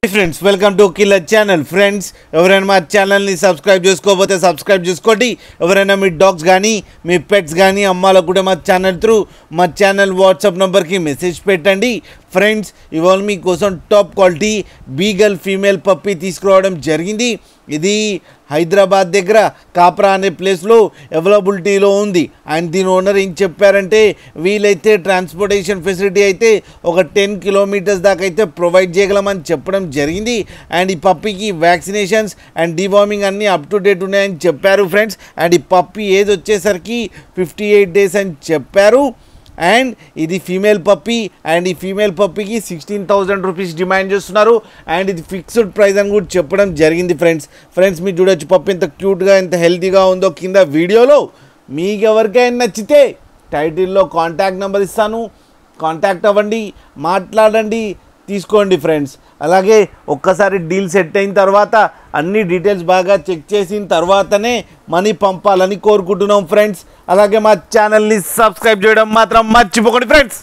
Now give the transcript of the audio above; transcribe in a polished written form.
Friends welcome to killer channel. Friends ఎవరైనా మా ఛానల్ని సబ్స్క్రైబ్ చేసుకోకపోతే సబ్స్క్రైబ్ చేసుకోండి. ఎవరైనా మీ డాగ్స్ కానీ మీ పెట్స్ కానీ అమ్మాలకు కూడా మా ఛానల్ త్రూ మా ఛానల్ వాట్సాప్ నెంబర్కి మెసేజ్ పెట్టండి. ఫ్రెండ్స్ ఇవాళ మీకోసం top quality beagle female puppy తీసుకురావడం జరిగింది. ఇది హైదరాబాద్ దగ్గర కాప్రా అనే ప్లేస్లో అవైలబిలిటీలో ఉంది. అండ్ దీని ఓనర్ ఏం చెప్పారంటే వీలైతే ట్రాన్స్పోర్టేషన్ ఫెసిలిటీ అయితే ఒక 10 కిలోమీటర్స్ దాకా అయితే ప్రొవైడ్ చేయగలమని చెప్పడం జరిగింది. అండ్ ఈ పప్పీకి వ్యాక్సినేషన్స్ అండ్ డివార్మింగ్ అన్నీ అప్ టు డేట్ ఉన్నాయని చెప్పారు ఫ్రెండ్స్. అండ్ ఈ పప్పీ ఏజ్ వచ్చేసరికి 58 డేస్ అని చెప్పారు. అండ్ ఇది ఫీమేల్ పప్పీ. అండ్ ఈ ఫీమేల్ పప్పీకి 16,000 రూపీస్ డిమాండ్ చేస్తున్నారు. అండ్ ఇది ఫిక్స్డ్ ప్రైస్ అని కూడా చెప్పడం జరిగింది ఫ్రెండ్స్ మీరు చూడొచ్చు పప్పీ ఎంత క్యూట్గా ఎంత హెల్తీగా ఉందో కింద వీడియోలో. మీకు ఎవరికైనా నచ్చితే టైటిల్లో కాంటాక్ట్ నెంబర్ ఇస్తాను, కాంటాక్ట్ అవ్వండి, మాట్లాడండి, తీసుకోండి ఫ్రెండ్స్. అలాగే ఒక్కసారి డీల్ సెట్ అయిన తర్వాత అన్ని డీటెయిల్స్ బాగా చెక్ చేసిన తర్వాతనే మనీ పంపాలని కోరుకుంటున్నాం ఫ్రెండ్స్. అలాగే మా ఛానల్ని సబ్స్క్రైబ్ చేయడం మాత్రం మర్చిపోకండి ఫ్రెండ్స్.